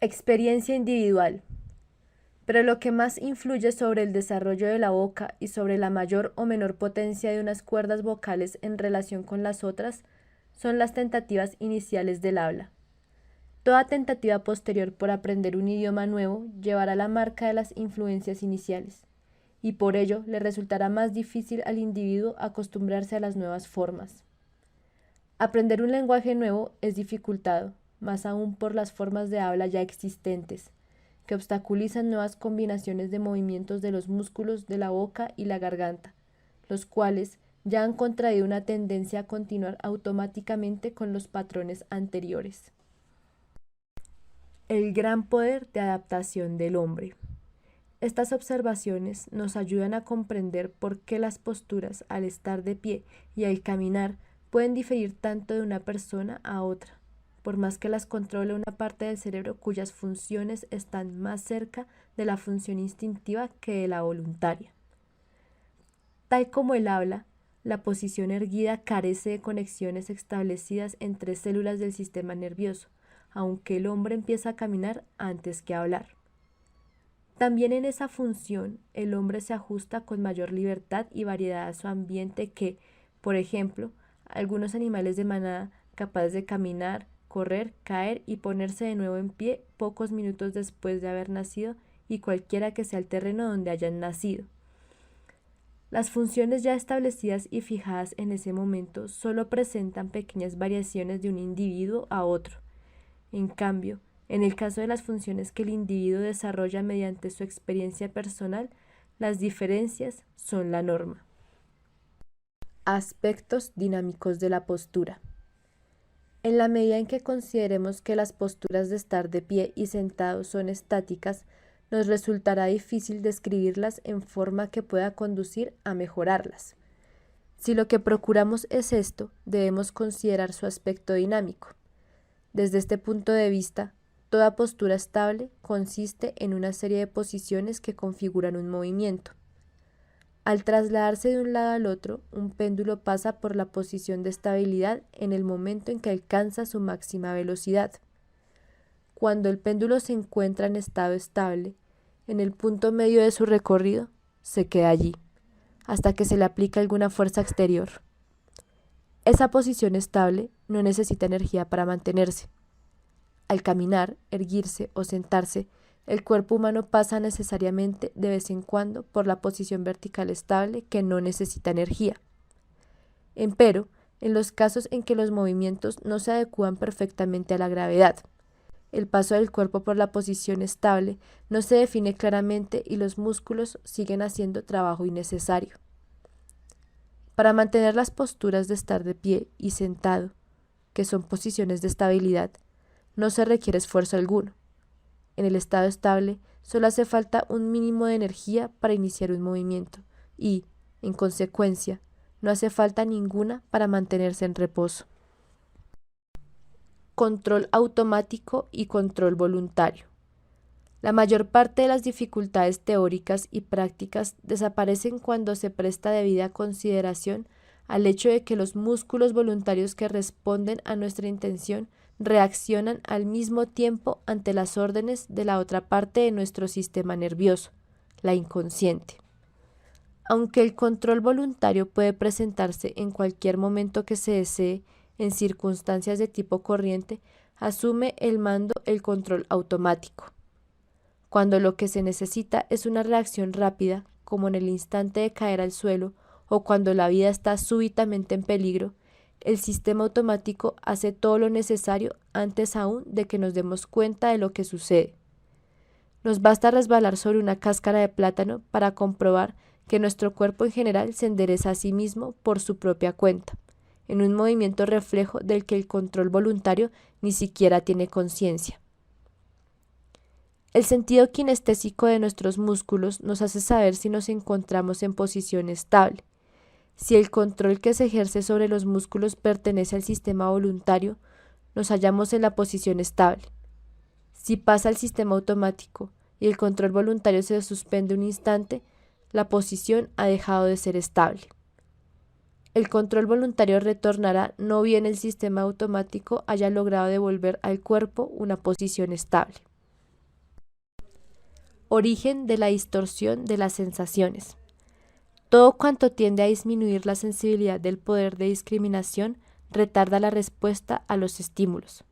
Experiencia individual. Pero lo que más influye sobre el desarrollo de la boca y sobre la mayor o menor potencia de unas cuerdas vocales en relación con las otras son las tentativas iniciales del habla. Toda tentativa posterior por aprender un idioma nuevo llevará la marca de las influencias iniciales, y por ello le resultará más difícil al individuo acostumbrarse a las nuevas formas. Aprender un lenguaje nuevo es dificultado, más aún por las formas de habla ya existentes, que obstaculizan nuevas combinaciones de movimientos de los músculos de la boca y la garganta, los cuales ya han contraído una tendencia a continuar automáticamente con los patrones anteriores. El gran poder de adaptación del hombre. Estas observaciones nos ayudan a comprender por qué las posturas al estar de pie y al caminar pueden diferir tanto de una persona a otra, por más que las controle una parte del cerebro cuyas funciones están más cerca de la función instintiva que de la voluntaria. Tal como el habla, la posición erguida carece de conexiones establecidas entre células del sistema nervioso, aunque el hombre empieza a caminar antes que a hablar. También en esa función, el hombre se ajusta con mayor libertad y variedad a su ambiente que, por ejemplo, algunos animales de manada capaces de caminar, correr, caer y ponerse de nuevo en pie pocos minutos después de haber nacido y cualquiera que sea el terreno donde hayan nacido. Las funciones ya establecidas y fijadas en ese momento solo presentan pequeñas variaciones de un individuo a otro. En cambio, en el caso de las funciones que el individuo desarrolla mediante su experiencia personal, las diferencias son la norma. Aspectos dinámicos de la postura. En la medida en que consideremos que las posturas de estar de pie y sentado son estáticas, nos resultará difícil describirlas en forma que pueda conducir a mejorarlas. Si lo que procuramos es esto, debemos considerar su aspecto dinámico. Desde este punto de vista, toda postura estable consiste en una serie de posiciones que configuran un movimiento. Al trasladarse de un lado al otro, un péndulo pasa por la posición de estabilidad en el momento en que alcanza su máxima velocidad. Cuando el péndulo se encuentra en estado estable, en el punto medio de su recorrido, se queda allí, hasta que se le aplica alguna fuerza exterior. Esa posición estable no necesita energía para mantenerse. Al caminar, erguirse o sentarse, el cuerpo humano pasa necesariamente de vez en cuando por la posición vertical estable que no necesita energía. Empero, en los casos en que los movimientos no se adecúan perfectamente a la gravedad, el paso del cuerpo por la posición estable no se define claramente y los músculos siguen haciendo trabajo innecesario. Para mantener las posturas de estar de pie y sentado, que son posiciones de estabilidad, no se requiere esfuerzo alguno. En el estado estable, solo hace falta un mínimo de energía para iniciar un movimiento y, en consecuencia, no hace falta ninguna para mantenerse en reposo. Control automático y control voluntario. La mayor parte de las dificultades teóricas y prácticas desaparecen cuando se presta debida consideración al hecho de que los músculos voluntarios que responden a nuestra intención reaccionan al mismo tiempo ante las órdenes de la otra parte de nuestro sistema nervioso, la inconsciente. Aunque el control voluntario puede presentarse en cualquier momento que se desee, en circunstancias de tipo corriente, asume el mando el control automático. Cuando lo que se necesita es una reacción rápida, como en el instante de caer al suelo, o cuando la vida está súbitamente en peligro, el sistema automático hace todo lo necesario antes aún de que nos demos cuenta de lo que sucede. Nos basta resbalar sobre una cáscara de plátano para comprobar que nuestro cuerpo en general se endereza a sí mismo por su propia cuenta, en un movimiento reflejo del que el control voluntario ni siquiera tiene conciencia. El sentido kinestésico de nuestros músculos nos hace saber si nos encontramos en posición estable. Si el control que se ejerce sobre los músculos pertenece al sistema voluntario, nos hallamos en la posición estable. Si pasa al sistema automático y el control voluntario se suspende un instante, la posición ha dejado de ser estable. El control voluntario retornará no bien el sistema automático haya logrado devolver al cuerpo una posición estable. Origen de la distorsión de las sensaciones. Todo cuanto tiende a disminuir la sensibilidad del poder de discriminación retarda la respuesta a los estímulos.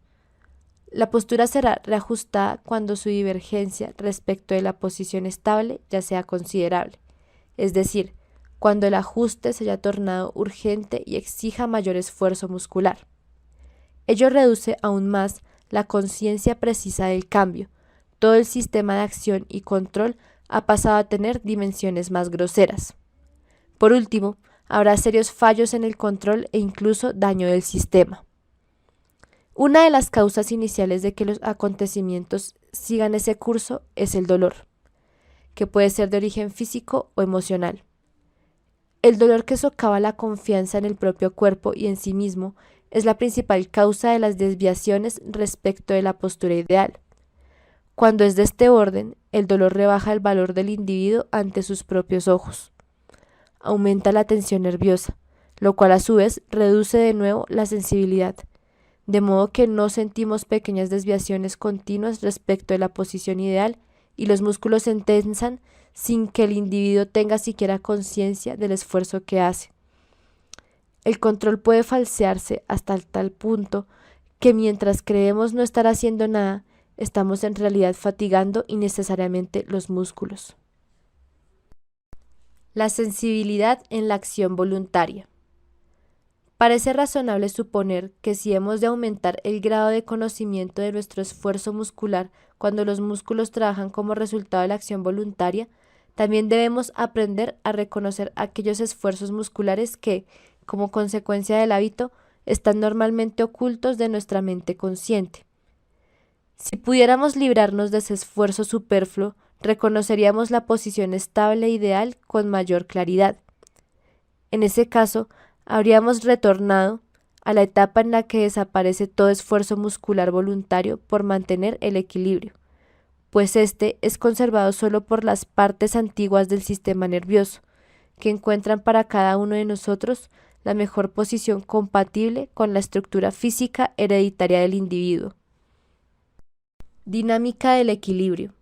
La postura será reajustada cuando su divergencia respecto de la posición estable ya sea considerable, es decir, cuando el ajuste se haya tornado urgente y exija mayor esfuerzo muscular. Ello reduce aún más la conciencia precisa del cambio. Todo el sistema de acción y control ha pasado a tener dimensiones más groseras. Por último, habrá serios fallos en el control e incluso daño del sistema. Una de las causas iniciales de que los acontecimientos sigan ese curso es el dolor, que puede ser de origen físico o emocional. El dolor que socava la confianza en el propio cuerpo y en sí mismo es la principal causa de las desviaciones respecto de la postura ideal. Cuando es de este orden, el dolor rebaja el valor del individuo ante sus propios ojos. Aumenta la tensión nerviosa, lo cual a su vez reduce de nuevo la sensibilidad, de modo que no sentimos pequeñas desviaciones continuas respecto de la posición ideal y los músculos se tensan sin que el individuo tenga siquiera conciencia del esfuerzo que hace. El control puede falsearse hasta tal punto que mientras creemos no estar haciendo nada, estamos en realidad fatigando innecesariamente los músculos. La sensibilidad en la acción voluntaria. Parece razonable suponer que si hemos de aumentar el grado de conocimiento de nuestro esfuerzo muscular cuando los músculos trabajan como resultado de la acción voluntaria, también debemos aprender a reconocer aquellos esfuerzos musculares que, como consecuencia del hábito, están normalmente ocultos de nuestra mente consciente. Si pudiéramos librarnos de ese esfuerzo superfluo, reconoceríamos la posición estable e ideal con mayor claridad. En ese caso, habríamos retornado a la etapa en la que desaparece todo esfuerzo muscular voluntario por mantener el equilibrio, pues este es conservado solo por las partes antiguas del sistema nervioso, que encuentran para cada uno de nosotros la mejor posición compatible con la estructura física hereditaria del individuo. Dinámica del equilibrio.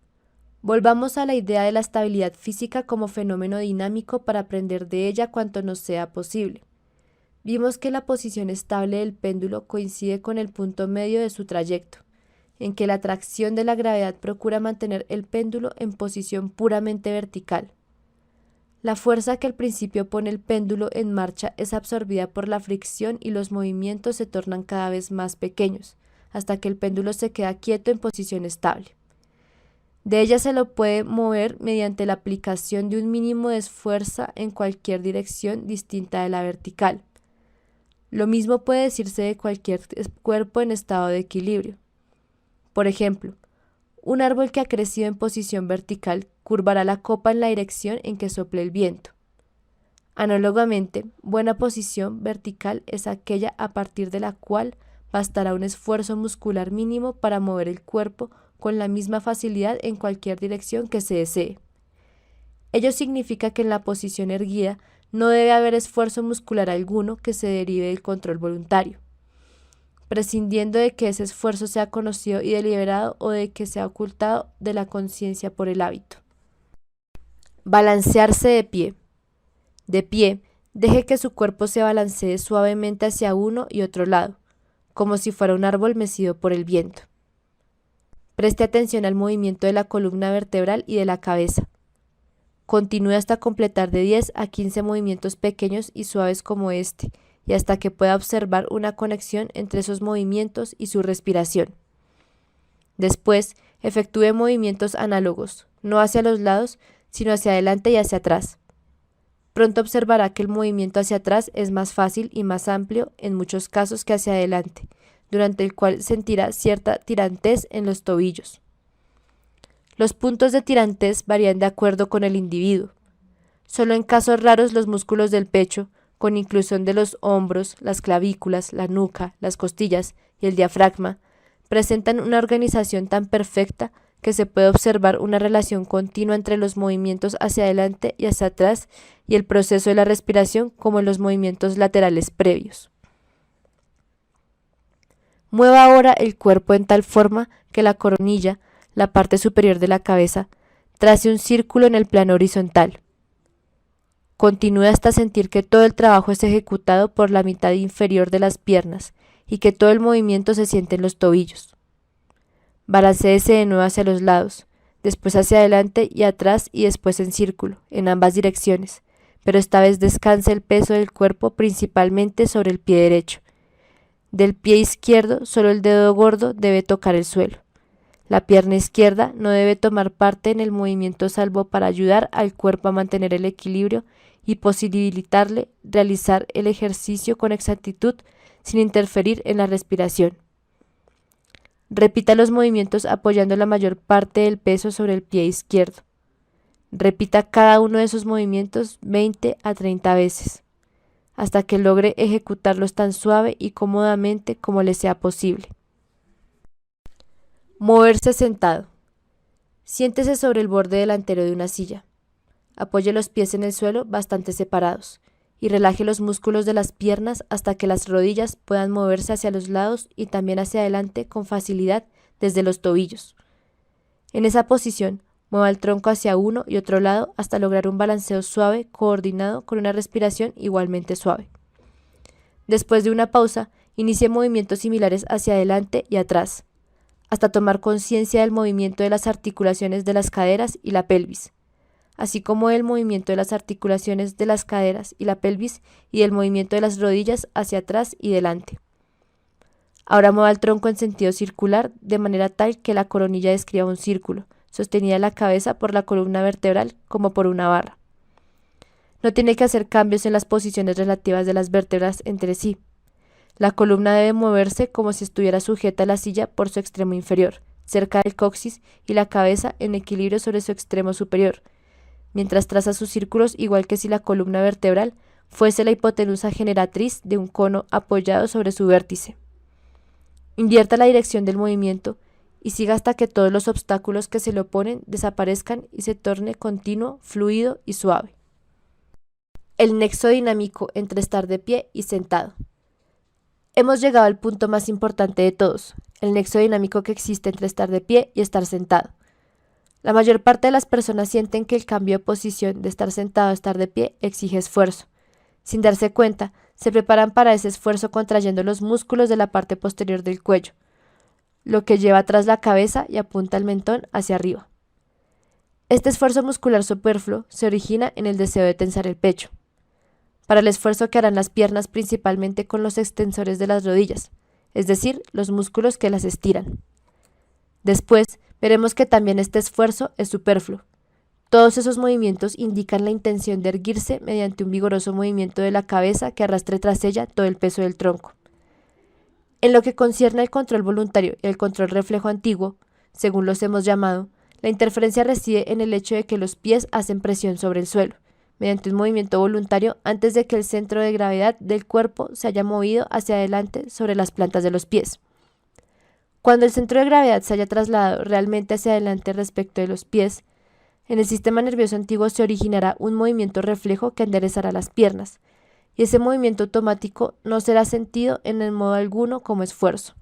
Volvamos a la idea de la estabilidad física como fenómeno dinámico para aprender de ella cuanto nos sea posible. Vimos que la posición estable del péndulo coincide con el punto medio de su trayecto, en que la atracción de la gravedad procura mantener el péndulo en posición puramente vertical. La fuerza que al principio pone el péndulo en marcha es absorbida por la fricción y los movimientos se tornan cada vez más pequeños, hasta que el péndulo se queda quieto en posición estable. De ella se lo puede mover mediante la aplicación de un mínimo de fuerza en cualquier dirección distinta de la vertical. Lo mismo puede decirse de cualquier cuerpo en estado de equilibrio. Por ejemplo, un árbol que ha crecido en posición vertical curvará la copa en la dirección en que sople el viento. Análogamente, buena posición vertical es aquella a partir de la cual bastará un esfuerzo muscular mínimo para mover el cuerpo con la misma facilidad en cualquier dirección que se desee. Ello significa que en la posición erguida no debe haber esfuerzo muscular alguno que se derive del control voluntario, prescindiendo de que ese esfuerzo sea conocido y deliberado o de que sea ocultado de la conciencia por el hábito. Balancearse de pie. De pie, deje que su cuerpo se balancee suavemente hacia uno y otro lado, como si fuera un árbol mecido por el viento. Preste atención al movimiento de la columna vertebral y de la cabeza. Continúe hasta completar de 10 a 15 movimientos pequeños y suaves como este, y hasta que pueda observar una conexión entre esos movimientos y su respiración. Después, efectúe movimientos análogos, no hacia los lados, sino hacia adelante y hacia atrás. Pronto observará que el movimiento hacia atrás es más fácil y más amplio en muchos casos que hacia adelante, durante el cual sentirá cierta tirantez en los tobillos. Los puntos de tirantez varían de acuerdo con el individuo. Solo en casos raros los músculos del pecho, con inclusión de los hombros, las clavículas, la nuca, las costillas y el diafragma, presentan una organización tan perfecta que se puede observar una relación continua entre los movimientos hacia adelante y hacia atrás y el proceso de la respiración como en los movimientos laterales previos. Mueva ahora el cuerpo en tal forma que la coronilla, la parte superior de la cabeza, Trace un círculo en el plano horizontal. Continúe hasta sentir que todo el trabajo es ejecutado por la mitad inferior de las piernas y que todo el movimiento se siente en los tobillos. Balanceese de nuevo hacia los lados, después hacia adelante y atrás y después en círculo, en ambas direcciones, pero esta vez descanse el peso del cuerpo principalmente sobre el pie derecho. Del pie izquierdo, solo el dedo gordo debe tocar el suelo. La pierna izquierda no debe tomar parte en el movimiento salvo para ayudar al cuerpo a mantener el equilibrio y posibilitarle realizar el ejercicio con exactitud sin interferir en la respiración. Repita los movimientos apoyando la mayor parte del peso sobre el pie izquierdo. Repita cada uno de esos movimientos 20 a 30 veces, hasta que logre ejecutarlos tan suave y cómodamente como le sea posible. Moverse sentado. Siéntese sobre el borde delantero de una silla. Apoye los pies en el suelo bastante separados y relaje los músculos de las piernas hasta que las rodillas puedan moverse hacia los lados y también hacia adelante con facilidad desde los tobillos. En esa posición, mueva el tronco hacia uno y otro lado hasta lograr un balanceo suave coordinado con una respiración igualmente suave. Después de una pausa, inicie movimientos similares hacia adelante y atrás, hasta tomar conciencia del movimiento de las articulaciones de las caderas y la pelvis, así como el movimiento de las articulaciones de las caderas y la pelvis y el movimiento de las rodillas hacia atrás y delante. Ahora mueva el tronco en sentido circular de manera tal que la coronilla describa un círculo, sostenida la cabeza por la columna vertebral como por una barra. No tiene que hacer cambios en las posiciones relativas de las vértebras entre sí. La columna debe moverse como si estuviera sujeta a la silla por su extremo inferior, cerca del coxis, y la cabeza en equilibrio sobre su extremo superior, mientras traza sus círculos igual que si la columna vertebral fuese la hipotenusa generatriz de un cono apoyado sobre su vértice. Invierta la dirección del movimiento y siga hasta que todos los obstáculos que se le oponen desaparezcan y se torne continuo, fluido y suave. El nexo dinámico entre estar de pie y sentado. Hemos llegado al punto más importante de todos, el nexo dinámico que existe entre estar de pie y estar sentado. La mayor parte de las personas sienten que el cambio de posición de estar sentado a estar de pie exige esfuerzo. Sin darse cuenta, se preparan para ese esfuerzo contrayendo los músculos de la parte posterior del cuello, lo que lleva atrás la cabeza y apunta el mentón hacia arriba. Este esfuerzo muscular superfluo se origina en el deseo de tensar el pecho, para el esfuerzo que harán las piernas principalmente con los extensores de las rodillas, es decir, los músculos que las estiran. Después, veremos que también este esfuerzo es superfluo. Todos esos movimientos indican la intención de erguirse mediante un vigoroso movimiento de la cabeza que arrastre tras ella todo el peso del tronco. En lo que concierne al control voluntario y el control reflejo antiguo, según los hemos llamado, la interferencia reside en el hecho de que los pies hacen presión sobre el suelo, mediante un movimiento voluntario antes de que el centro de gravedad del cuerpo se haya movido hacia adelante sobre las plantas de los pies. Cuando el centro de gravedad se haya trasladado realmente hacia adelante respecto de los pies, en el sistema nervioso antiguo se originará un movimiento reflejo que enderezará las piernas, y ese movimiento automático no será sentido en el modo alguno como esfuerzo.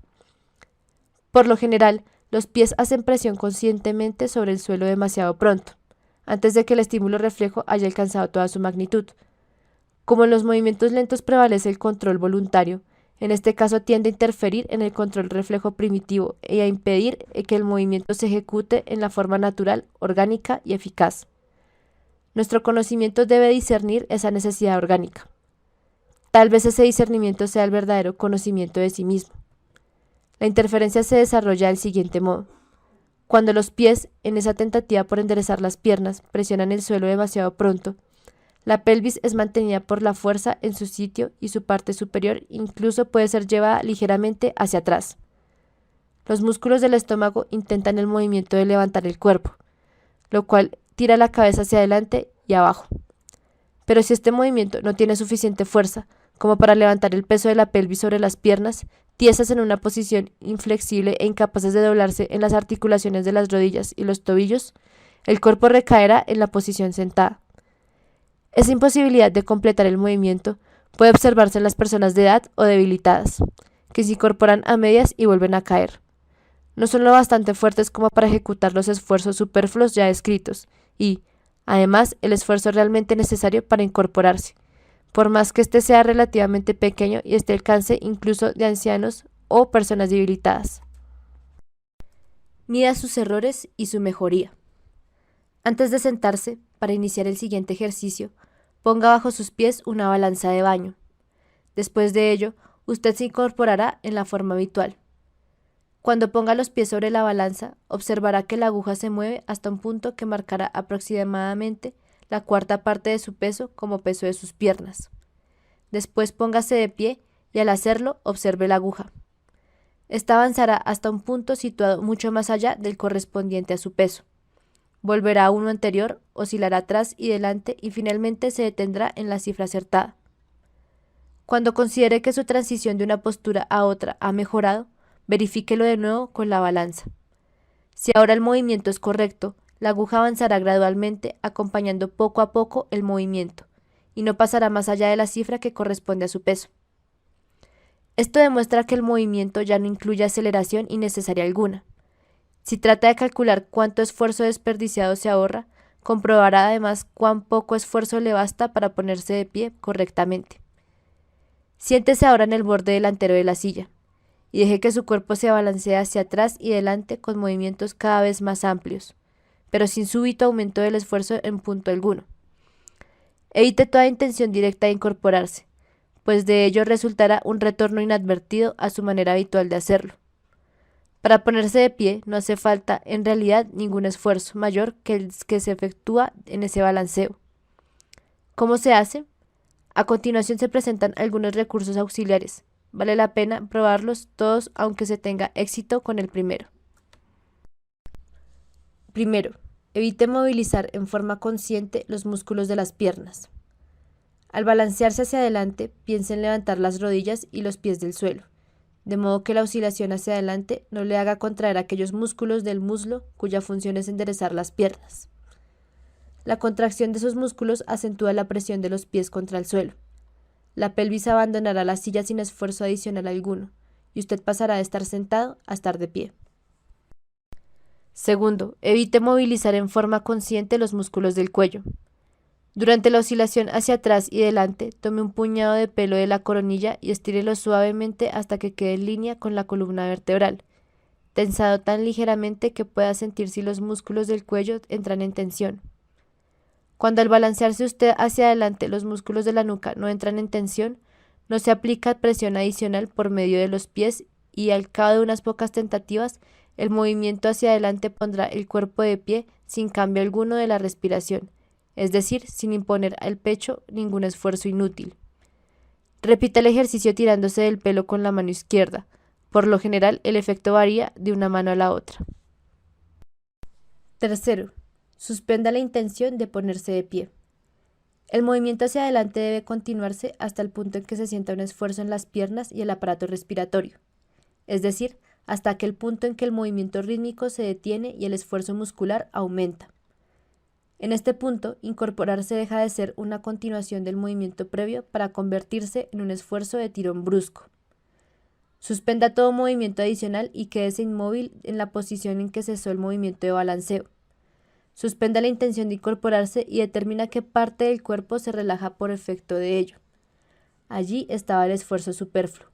Por lo general, los pies hacen presión conscientemente sobre el suelo demasiado pronto, antes de que el estímulo reflejo haya alcanzado toda su magnitud. Como en los movimientos lentos prevalece el control voluntario, en este caso tiende a interferir en el control reflejo primitivo y a impedir que el movimiento se ejecute en la forma natural, orgánica y eficaz. Nuestro conocimiento debe discernir esa necesidad orgánica. Tal vez ese discernimiento sea el verdadero conocimiento de sí mismo. La interferencia se desarrolla del siguiente modo. Cuando los pies, en esa tentativa por enderezar las piernas, presionan el suelo demasiado pronto, la pelvis es mantenida por la fuerza en su sitio y su parte superior incluso puede ser llevada ligeramente hacia atrás. Los músculos del estómago intentan el movimiento de levantar el cuerpo, lo cual tira la cabeza hacia adelante y abajo. Pero si este movimiento no tiene suficiente fuerza como para levantar el peso de la pelvis sobre las piernas, tiesas en una posición inflexible e incapaces de doblarse en las articulaciones de las rodillas y los tobillos, el cuerpo recaerá en la posición sentada. Esa imposibilidad de completar el movimiento puede observarse en las personas de edad o debilitadas, que se incorporan a medias y vuelven a caer. no son lo bastante fuertes como para ejecutar los esfuerzos superfluos ya descritos y, además, el esfuerzo realmente necesario para incorporarse, por más que éste sea relativamente pequeño y esté al alcance incluso de ancianos o personas debilitadas. Mida sus errores y su mejoría. Antes de sentarse, para iniciar el siguiente ejercicio, ponga bajo sus pies una balanza de baño. Después de ello, usted se incorporará en la forma habitual. Cuando ponga los pies sobre la balanza, observará que la aguja se mueve hasta un punto que marcará aproximadamente la cuarta parte de su peso como peso de sus piernas. Después póngase de pie y al hacerlo observe la aguja. Esta avanzará hasta un punto situado mucho más allá del correspondiente a su peso. Volverá a uno anterior, oscilará atrás y delante y finalmente se detendrá en la cifra acertada. Cuando considere que su transición de una postura a otra ha mejorado, verifíquelo de nuevo con la balanza. Si ahora el movimiento es correcto, la aguja avanzará gradualmente acompañando poco a poco el movimiento y no pasará más allá de la cifra que corresponde a su peso. Esto demuestra que el movimiento ya no incluye aceleración innecesaria alguna. Si trata de calcular cuánto esfuerzo desperdiciado se ahorra, comprobará además cuán poco esfuerzo le basta para ponerse de pie correctamente. Siéntese ahora en el borde delantero de la silla y deje que su cuerpo se balancee hacia atrás y delante con movimientos cada vez más amplios, pero sin súbito aumento del esfuerzo en punto alguno. Evite toda intención directa de incorporarse, pues de ello resultará un retorno inadvertido a su manera habitual de hacerlo. Para ponerse de pie no hace falta, en realidad, ningún esfuerzo mayor que el que se efectúa en ese balanceo. ¿Cómo se hace? A continuación se presentan algunos recursos auxiliares. Vale la pena probarlos todos aunque se tenga éxito con el primero. Primero, evite movilizar en forma consciente los músculos de las piernas. Al balancearse hacia adelante, piense en levantar las rodillas y los pies del suelo, de modo que la oscilación hacia adelante no le haga contraer aquellos músculos del muslo cuya función es enderezar las piernas. La contracción de esos músculos acentúa la presión de los pies contra el suelo. La pelvis abandonará la silla sin esfuerzo adicional alguno, y usted pasará de estar sentado a estar de pie. Segundo, evite movilizar en forma consciente los músculos del cuello. Durante la oscilación hacia atrás y delante, tome un puñado de pelo de la coronilla y estírelo suavemente hasta que quede en línea con la columna vertebral, tensado tan ligeramente que pueda sentir si los músculos del cuello entran en tensión. Cuando al balancearse usted hacia adelante los músculos de la nuca no entran en tensión, no se aplica presión adicional por medio de los pies y al cabo de unas pocas tentativas, el movimiento hacia adelante pondrá el cuerpo de pie sin cambio alguno de la respiración, es decir, sin imponer al pecho ningún esfuerzo inútil. Repita el ejercicio tirándose del pelo con la mano izquierda. Por lo general, el efecto varía de una mano a la otra. Tercero, suspenda la intención de ponerse de pie. El movimiento hacia adelante debe continuarse hasta el punto en que se sienta un esfuerzo en las piernas y el aparato respiratorio, es decir, hasta aquel punto en que el movimiento rítmico se detiene y el esfuerzo muscular aumenta. En este punto, incorporarse deja de ser una continuación del movimiento previo para convertirse en un esfuerzo de tirón brusco. Suspenda todo movimiento adicional y quédese inmóvil en la posición en que cesó el movimiento de balanceo. Suspenda la intención de incorporarse y determina qué parte del cuerpo se relaja por efecto de ello. Allí estaba el esfuerzo superfluo.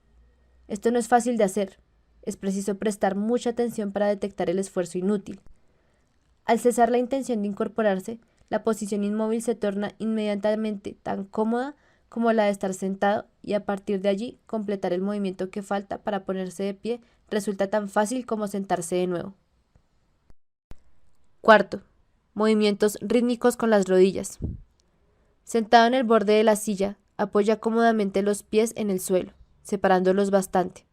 Esto no es fácil de hacer. Es preciso prestar mucha atención para detectar el esfuerzo inútil. Al cesar la intención de incorporarse, la posición inmóvil se torna inmediatamente tan cómoda como la de estar sentado y a partir de allí completar el movimiento que falta para ponerse de pie resulta tan fácil como sentarse de nuevo. Cuarto, movimientos rítmicos con las rodillas. Sentado en el borde de la silla, apoya cómodamente los pies en el suelo, separándolos bastante.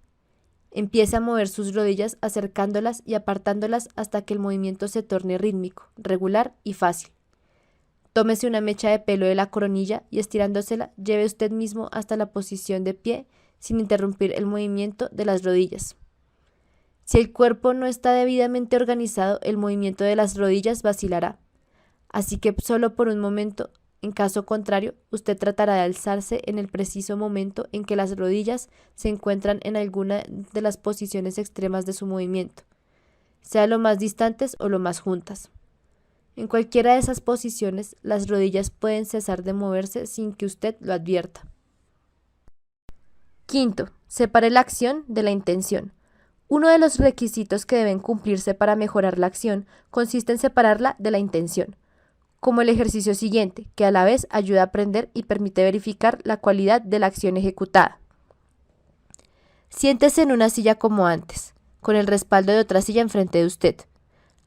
Empieza a mover sus rodillas acercándolas y apartándolas hasta que el movimiento se torne rítmico, regular y fácil. Tómese una mecha de pelo de la coronilla y estirándosela, lleve usted mismo hasta la posición de pie sin interrumpir el movimiento de las rodillas. Si el cuerpo no está debidamente organizado, el movimiento de las rodillas vacilará. Así que solo por un momento, en caso contrario, usted tratará de alzarse en el preciso momento en que las rodillas se encuentran en alguna de las posiciones extremas de su movimiento. sea lo más distantes o lo más juntas. En cualquiera de esas posiciones, las rodillas pueden cesar de moverse sin que usted lo advierta. Quinto, separe la acción de la intención. Uno de los requisitos que deben cumplirse para mejorar la acción consiste en separarla de la intención, como el ejercicio siguiente, que a la vez ayuda a aprender y permite verificar la cualidad de la acción ejecutada. Siéntese en una silla como antes, con el respaldo de otra silla enfrente de usted.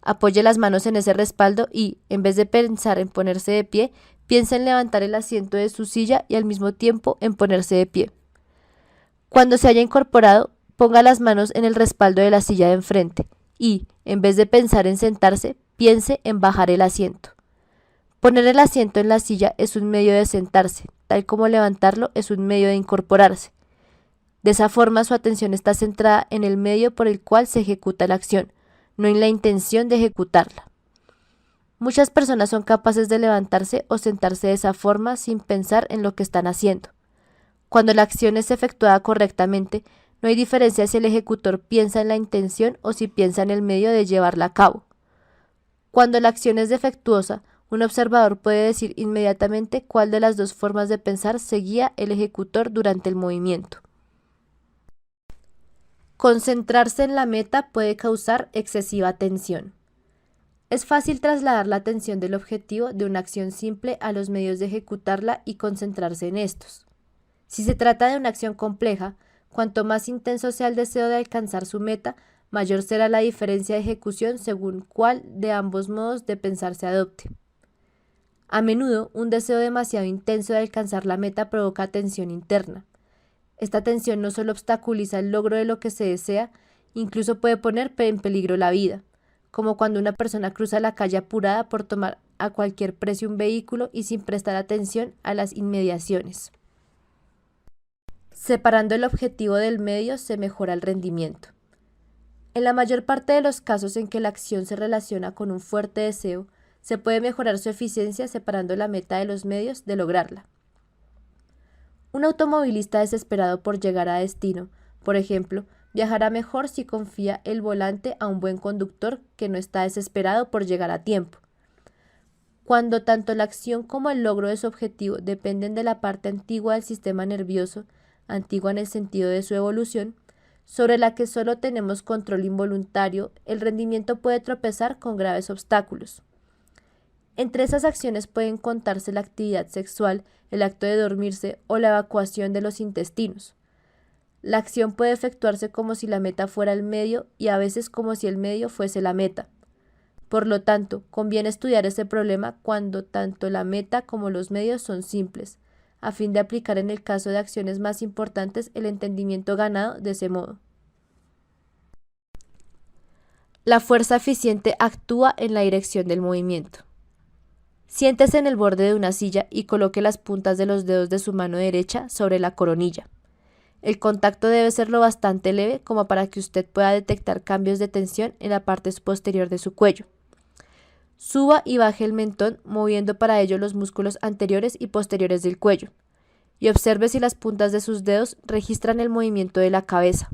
Apoye las manos en ese respaldo y, en vez de pensar en ponerse de pie, piensa en levantar el asiento de su silla y al mismo tiempo en ponerse de pie. Cuando se haya incorporado, ponga las manos en el respaldo de la silla de enfrente y, en vez de pensar en sentarse, piense en bajar el asiento. Poner el asiento en la silla es un medio de sentarse, tal como levantarlo es un medio de incorporarse. De esa forma, su atención está centrada en el medio por el cual se ejecuta la acción, no en la intención de ejecutarla. Muchas personas son capaces de levantarse o sentarse de esa forma sin pensar en lo que están haciendo. Cuando la acción es efectuada correctamente, no hay diferencia si el ejecutor piensa en la intención o si piensa en el medio de llevarla a cabo. Cuando la acción es defectuosa, un observador puede decir inmediatamente cuál de las dos formas de pensar seguía el ejecutor durante el movimiento. Concentrarse en la meta puede causar excesiva tensión. Es fácil trasladar la atención del objetivo de una acción simple a los medios de ejecutarla y concentrarse en estos. Si se trata de una acción compleja, cuanto más intenso sea el deseo de alcanzar su meta, mayor será la diferencia de ejecución según cuál de ambos modos de pensar se adopte. A menudo, un deseo demasiado intenso de alcanzar la meta provoca tensión interna. Esta tensión no solo obstaculiza el logro de lo que se desea, incluso puede poner en peligro la vida, como cuando una persona cruza la calle apurada por tomar a cualquier precio un vehículo y sin prestar atención a las inmediaciones. Separando el objetivo del medio se mejora el rendimiento. En la mayor parte de los casos en que la acción se relaciona con un fuerte deseo, se puede mejorar su eficiencia separando la meta de los medios de lograrla. Un automovilista desesperado por llegar a destino, por ejemplo, viajará mejor si confía el volante a un buen conductor que no está desesperado por llegar a tiempo. Cuando tanto la acción como el logro de su objetivo dependen de la parte antigua del sistema nervioso, antigua en el sentido de su evolución, sobre la que solo tenemos control involuntario, el rendimiento puede tropezar con graves obstáculos. Entre esas acciones pueden contarse la actividad sexual, el acto de dormirse o la evacuación de los intestinos. La acción puede efectuarse como si la meta fuera el medio y a veces como si el medio fuese la meta. Por lo tanto, conviene estudiar ese problema cuando tanto la meta como los medios son simples, a fin de aplicar en el caso de acciones más importantes el entendimiento ganado de ese modo. La fuerza eficiente actúa en la dirección del movimiento. Siéntese en el borde de una silla y coloque las puntas de los dedos de su mano derecha sobre la coronilla. El contacto debe ser lo bastante leve como para que usted pueda detectar cambios de tensión en la parte posterior de su cuello. Suba y baje el mentón moviendo para ello los músculos anteriores y posteriores del cuello, y observe si las puntas de sus dedos registran el movimiento de la cabeza.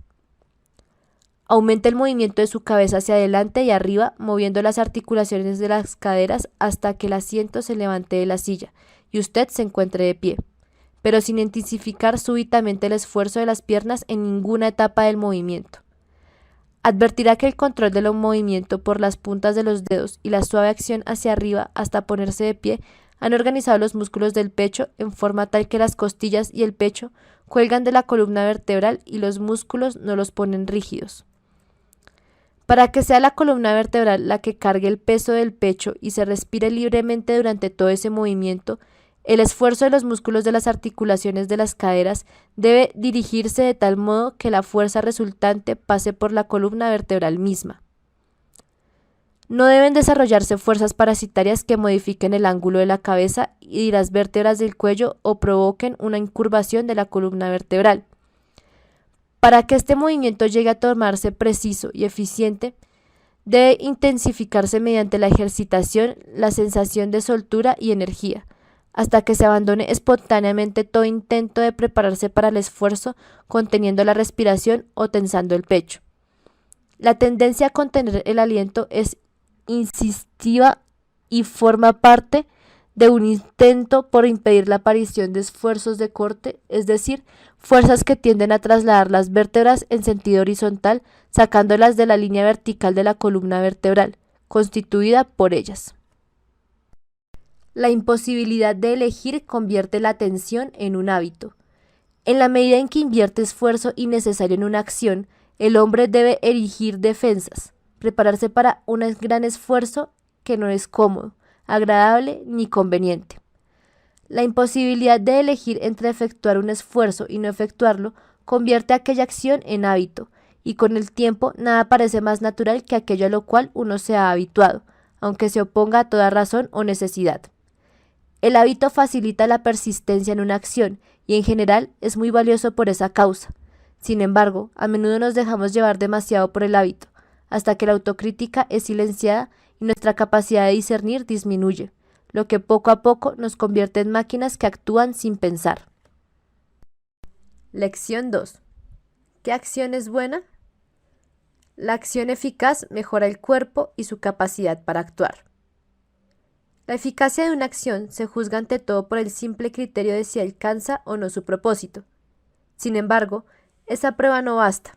Aumente el movimiento de su cabeza hacia adelante y arriba, moviendo las articulaciones de las caderas hasta que el asiento se levante de la silla y usted se encuentre de pie, pero sin intensificar súbitamente el esfuerzo de las piernas en ninguna etapa del movimiento. Advertirá que el control del movimiento por las puntas de los dedos y la suave acción hacia arriba hasta ponerse de pie han organizado los músculos del pecho en forma tal que las costillas y el pecho cuelgan de la columna vertebral y los músculos no los ponen rígidos. Para que sea la columna vertebral la que cargue el peso del pecho y se respire libremente durante todo ese movimiento, el esfuerzo de los músculos de las articulaciones de las caderas debe dirigirse de tal modo que la fuerza resultante pase por la columna vertebral misma. No deben desarrollarse fuerzas parasitarias que modifiquen el ángulo de la cabeza y las vértebras del cuello o provoquen una incurvación de la columna vertebral. Para que este movimiento llegue a tomarse preciso y eficiente, debe intensificarse mediante la ejercitación, la sensación de soltura y energía, hasta que se abandone espontáneamente todo intento de prepararse para el esfuerzo conteniendo la respiración o tensando el pecho. La tendencia a contener el aliento es insistiva y forma parte de un intento por impedir la aparición de esfuerzos de corte, es decir, fuerzas que tienden a trasladar las vértebras en sentido horizontal, sacándolas de la línea vertical de la columna vertebral, constituida por ellas. La imposibilidad de elegir convierte la atención en un hábito. En la medida en que invierte esfuerzo innecesario en una acción, el hombre debe erigir defensas, prepararse para un gran esfuerzo que no es cómodo, agradable ni conveniente. La imposibilidad de elegir entre efectuar un esfuerzo y no efectuarlo convierte aquella acción en hábito, y con el tiempo nada parece más natural que aquello a lo cual uno se ha habituado, aunque se oponga a toda razón o necesidad. El hábito facilita la persistencia en una acción y en general es muy valioso por esa causa. Sin embargo, a menudo nos dejamos llevar demasiado por el hábito, hasta que la autocrítica es silenciada y nuestra capacidad de discernir disminuye, lo que poco a poco nos convierte en máquinas que actúan sin pensar. Lección 2. ¿Qué acción es buena? La acción eficaz mejora el cuerpo y su capacidad para actuar. La eficacia de una acción se juzga ante todo por el simple criterio de si alcanza o no su propósito. Sin embargo, esa prueba no basta.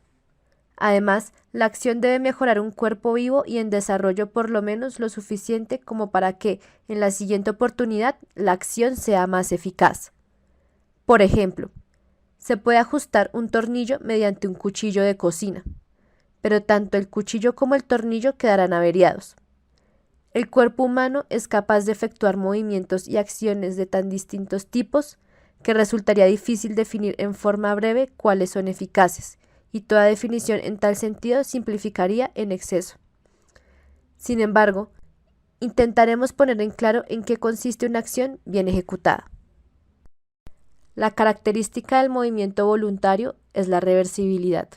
Además, la acción debe mejorar un cuerpo vivo y en desarrollo por lo menos lo suficiente como para que, en la siguiente oportunidad, la acción sea más eficaz. Por ejemplo, se puede ajustar un tornillo mediante un cuchillo de cocina, pero tanto el cuchillo como el tornillo quedarán averiados. El cuerpo humano es capaz de efectuar movimientos y acciones de tan distintos tipos que resultaría difícil definir en forma breve cuáles son eficaces, y toda definición en tal sentido simplificaría en exceso. Sin embargo, intentaremos poner en claro en qué consiste una acción bien ejecutada. La característica del movimiento voluntario es la reversibilidad.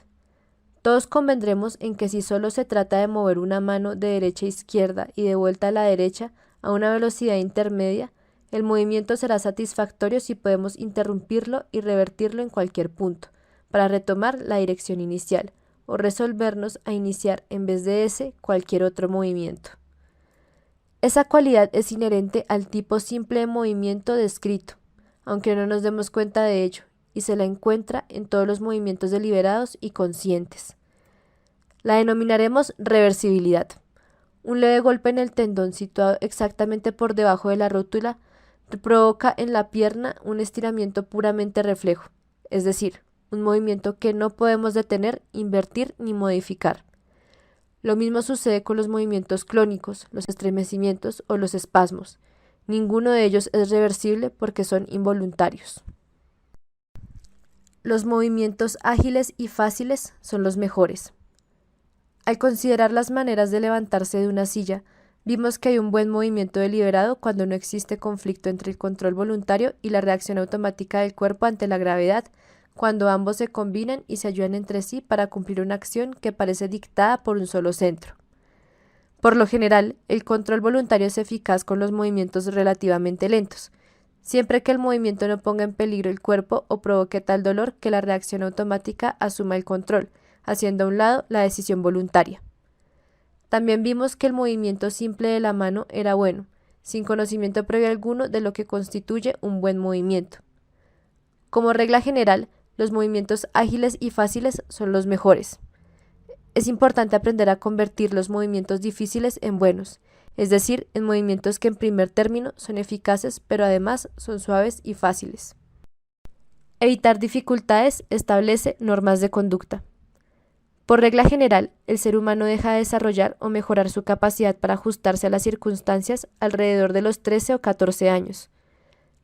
Todos convendremos en que si solo se trata de mover una mano de derecha a izquierda y de vuelta a la derecha a una velocidad intermedia, el movimiento será satisfactorio si podemos interrumpirlo y revertirlo en cualquier punto, para retomar la dirección inicial, o resolvernos a iniciar en vez de ese cualquier otro movimiento. Esa cualidad es inherente al tipo simple de movimiento descrito, aunque no nos demos cuenta de ello, y se la encuentra en todos los movimientos deliberados y conscientes. La denominaremos reversibilidad. Un leve golpe en el tendón situado exactamente por debajo de la rótula provoca en la pierna un estiramiento puramente reflejo, es decir, un movimiento que no podemos detener, invertir ni modificar. Lo mismo sucede con los movimientos clónicos, los estremecimientos o los espasmos. Ninguno de ellos es reversible porque son involuntarios. Los movimientos ágiles y fáciles son los mejores. Al considerar las maneras de levantarse de una silla, vimos que hay un buen movimiento deliberado cuando no existe conflicto entre el control voluntario y la reacción automática del cuerpo ante la gravedad, cuando ambos se combinan y se ayudan entre sí para cumplir una acción que parece dictada por un solo centro. Por lo general, el control voluntario es eficaz con los movimientos relativamente lentos, siempre que el movimiento no ponga en peligro el cuerpo o provoque tal dolor que la reacción automática asuma el control, haciendo a un lado la decisión voluntaria. También vimos que el movimiento simple de la mano era bueno, sin conocimiento previo alguno de lo que constituye un buen movimiento. Como regla general, los movimientos ágiles y fáciles son los mejores. Es importante aprender a convertir los movimientos difíciles en buenos, es decir, en movimientos que en primer término son eficaces pero además son suaves y fáciles. Evitar dificultades establece normas de conducta. Por regla general, el ser humano deja de desarrollar o mejorar su capacidad para ajustarse a las circunstancias alrededor de los 13 o 14 años.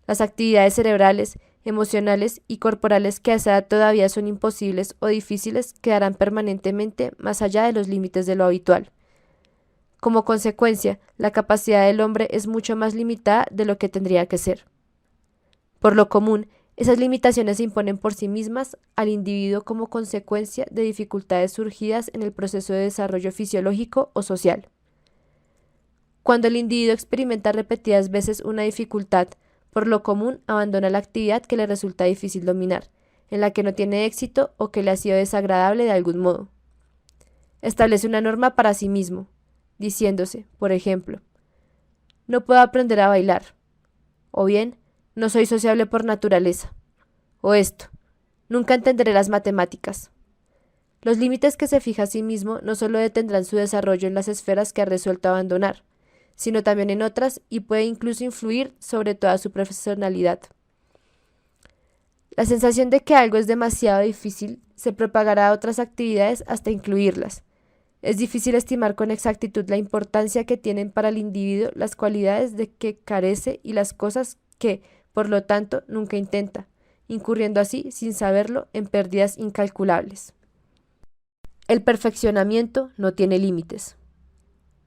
Las actividades cerebrales, emocionales y corporales que a esa edad todavía son imposibles o difíciles quedarán permanentemente más allá de los límites de lo habitual. Como consecuencia, la capacidad del hombre es mucho más limitada de lo que tendría que ser. Por lo común, esas limitaciones se imponen por sí mismas al individuo como consecuencia de dificultades surgidas en el proceso de desarrollo fisiológico o social. Cuando el individuo experimenta repetidas veces una dificultad, por lo común abandona la actividad que le resulta difícil dominar, en la que no tiene éxito o que le ha sido desagradable de algún modo. Establece una norma para sí mismo, diciéndose, por ejemplo, no puedo aprender a bailar, o bien, no soy sociable por naturaleza, o esto, nunca entenderé las matemáticas. Los límites que se fija a sí mismo no solo detendrán su desarrollo en las esferas que ha resuelto abandonar, sino también en otras y puede incluso influir sobre toda su profesionalidad. La sensación de que algo es demasiado difícil se propagará a otras actividades hasta incluirlas. Es difícil estimar con exactitud la importancia que tienen para el individuo las cualidades de que carece y las cosas que, por lo tanto, nunca intenta, incurriendo así, sin saberlo, en pérdidas incalculables. El perfeccionamiento no tiene límites.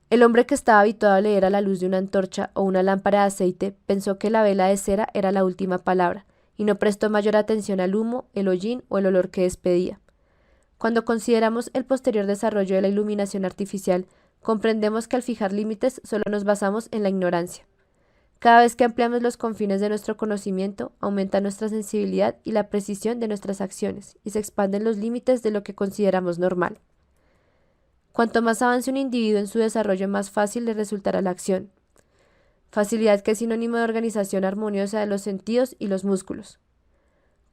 El hombre que estaba habituado a leer a la luz de una antorcha o una lámpara de aceite pensó que la vela de cera era la última palabra, y no prestó mayor atención al humo, el hollín o el olor que despedía. Cuando consideramos el posterior desarrollo de la iluminación artificial, comprendemos que al fijar límites solo nos basamos en la ignorancia. Cada vez que ampliamos los confines de nuestro conocimiento, aumenta nuestra sensibilidad y la precisión de nuestras acciones, y se expanden los límites de lo que consideramos normal. Cuanto más avance un individuo en su desarrollo, más fácil le resultará la acción. Facilidad que es sinónimo de organización armoniosa de los sentidos y los músculos.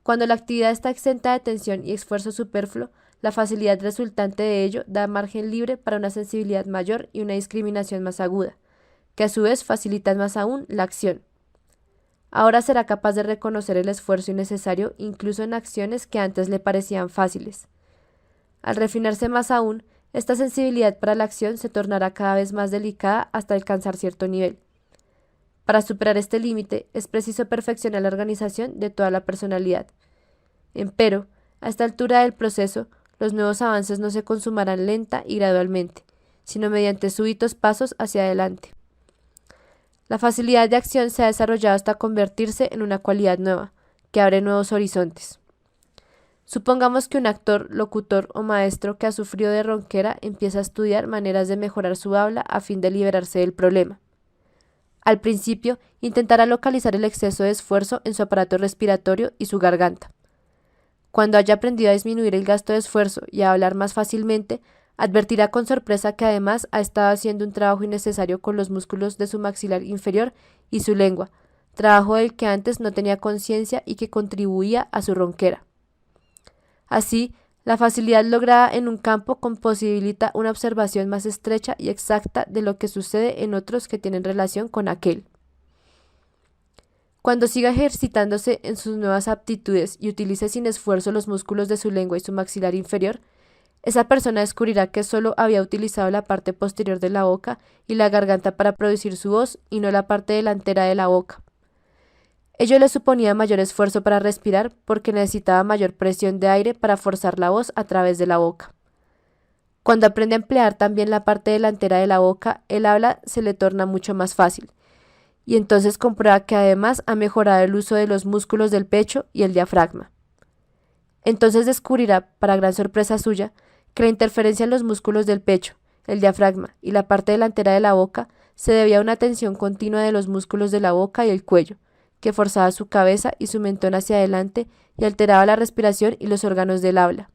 Cuando la actividad está exenta de tensión y esfuerzo superfluo, la facilidad resultante de ello da margen libre para una sensibilidad mayor y una discriminación más aguda, que a su vez facilitan más aún la acción. Ahora será capaz de reconocer el esfuerzo innecesario incluso en acciones que antes le parecían fáciles. Al refinarse más aún, esta sensibilidad para la acción se tornará cada vez más delicada hasta alcanzar cierto nivel. Para superar este límite es preciso perfeccionar la organización de toda la personalidad. Empero, a esta altura del proceso, los nuevos avances no se consumarán lenta y gradualmente, sino mediante súbitos pasos hacia adelante. La facilidad de acción se ha desarrollado hasta convertirse en una cualidad nueva, que abre nuevos horizontes. Supongamos que un actor, locutor o maestro que ha sufrido de ronquera empieza a estudiar maneras de mejorar su habla a fin de liberarse del problema. Al principio, intentará localizar el exceso de esfuerzo en su aparato respiratorio y su garganta. Cuando haya aprendido a disminuir el gasto de esfuerzo y a hablar más fácilmente, advertirá con sorpresa que además ha estado haciendo un trabajo innecesario con los músculos de su maxilar inferior y su lengua, trabajo del que antes no tenía conciencia y que contribuía a su ronquera. Así, la facilidad lograda en un campo posibilita una observación más estrecha y exacta de lo que sucede en otros que tienen relación con aquel. Cuando siga ejercitándose en sus nuevas aptitudes y utilice sin esfuerzo los músculos de su lengua y su maxilar inferior, esa persona descubrirá que solo había utilizado la parte posterior de la boca y la garganta para producir su voz y no la parte delantera de la boca. Ello le suponía mayor esfuerzo para respirar porque necesitaba mayor presión de aire para forzar la voz a través de la boca. Cuando aprende a emplear también la parte delantera de la boca, el habla se le torna mucho más fácil, y entonces comprueba que además ha mejorado el uso de los músculos del pecho y el diafragma. Entonces descubrirá, para gran sorpresa suya, que la interferencia en los músculos del pecho, el diafragma y la parte delantera de la boca se debía a una tensión continua de los músculos de la boca y el cuello, que forzaba su cabeza y su mentón hacia adelante y alteraba la respiración y los órganos del habla.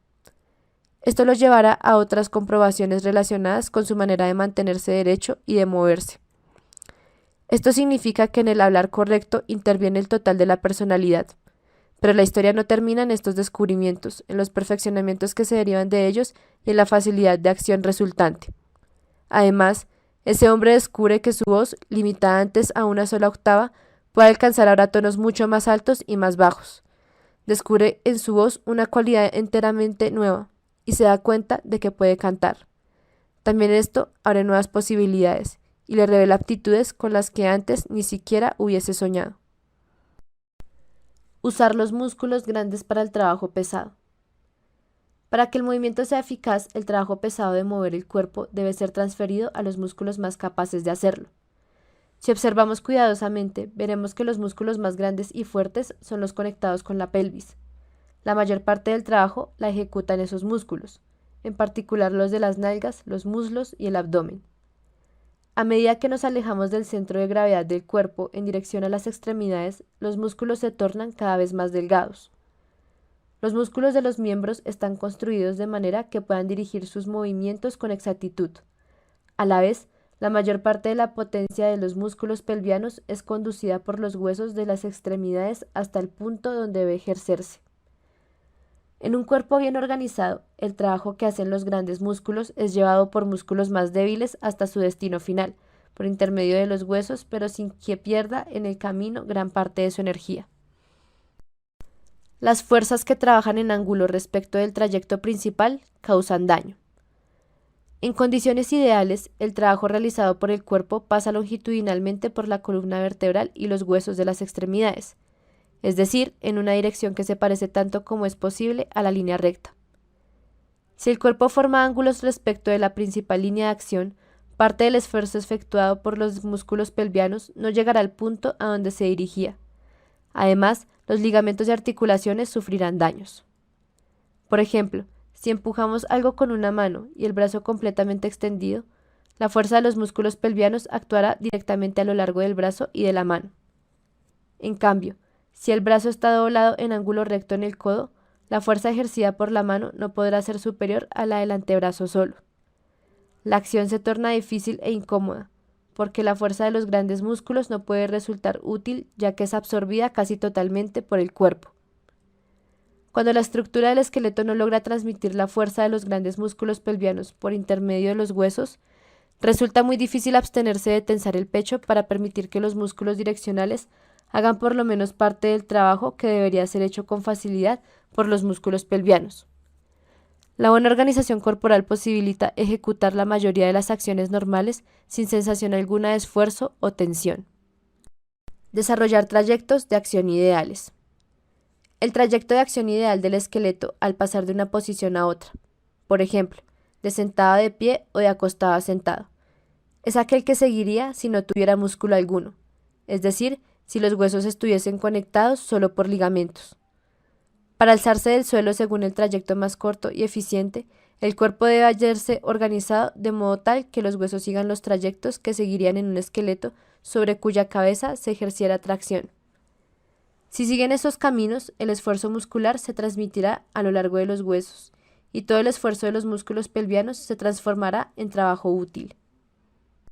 Esto lo llevará a otras comprobaciones relacionadas con su manera de mantenerse derecho y de moverse. Esto significa que en el hablar correcto interviene el total de la personalidad. Pero la historia no termina en estos descubrimientos, en los perfeccionamientos que se derivan de ellos y en la facilidad de acción resultante. Además, ese hombre descubre que su voz, limitada antes a una sola octava, puede alcanzar ahora tonos mucho más altos y más bajos. Descubre en su voz una cualidad enteramente nueva y se da cuenta de que puede cantar. También esto abre nuevas posibilidades y le revela aptitudes con las que antes ni siquiera hubiese soñado. Usar los músculos grandes para el trabajo pesado. Para que el movimiento sea eficaz, el trabajo pesado de mover el cuerpo debe ser transferido a los músculos más capaces de hacerlo. Si observamos cuidadosamente, veremos que los músculos más grandes y fuertes son los conectados con la pelvis. La mayor parte del trabajo la ejecutan esos músculos, en particular los de las nalgas, los muslos y el abdomen. A medida que nos alejamos del centro de gravedad del cuerpo en dirección a las extremidades, los músculos se tornan cada vez más delgados. Los músculos de los miembros están construidos de manera que puedan dirigir sus movimientos con exactitud. A la vez, la mayor parte de la potencia de los músculos pelvianos es conducida por los huesos de las extremidades hasta el punto donde debe ejercerse. En un cuerpo bien organizado, el trabajo que hacen los grandes músculos es llevado por músculos más débiles hasta su destino final, por intermedio de los huesos, pero sin que pierda en el camino gran parte de su energía. Las fuerzas que trabajan en ángulo respecto del trayecto principal causan daño. En condiciones ideales, el trabajo realizado por el cuerpo pasa longitudinalmente por la columna vertebral y los huesos de las extremidades, es decir, en una dirección que se parece tanto como es posible a la línea recta. Si el cuerpo forma ángulos respecto de la principal línea de acción, parte del esfuerzo efectuado por los músculos pelvianos no llegará al punto a donde se dirigía. Además, los ligamentos y articulaciones sufrirán daños. Por ejemplo, si empujamos algo con una mano y el brazo completamente extendido, la fuerza de los músculos pelvianos actuará directamente a lo largo del brazo y de la mano. En cambio, si el brazo está doblado en ángulo recto en el codo, la fuerza ejercida por la mano no podrá ser superior a la del antebrazo solo. La acción se torna difícil e incómoda, porque la fuerza de los grandes músculos no puede resultar útil ya que es absorbida casi totalmente por el cuerpo. Cuando la estructura del esqueleto no logra transmitir la fuerza de los grandes músculos pelvianos por intermedio de los huesos, resulta muy difícil abstenerse de tensar el pecho para permitir que los músculos direccionales hagan por lo menos parte del trabajo que debería ser hecho con facilidad por los músculos pelvianos. La buena organización corporal posibilita ejecutar la mayoría de las acciones normales sin sensación alguna de esfuerzo o tensión. Desarrollar trayectos de acción ideales. El trayecto de acción ideal del esqueleto al pasar de una posición a otra, por ejemplo, de sentado de pie o de acostado a sentado, es aquel que seguiría si no tuviera músculo alguno, es decir, si los huesos estuviesen conectados solo por ligamentos. Para alzarse del suelo según el trayecto más corto y eficiente, el cuerpo debe hallarse organizado de modo tal que los huesos sigan los trayectos que seguirían en un esqueleto sobre cuya cabeza se ejerciera tracción. Si siguen esos caminos, el esfuerzo muscular se transmitirá a lo largo de los huesos, y todo el esfuerzo de los músculos pelvianos se transformará en trabajo útil.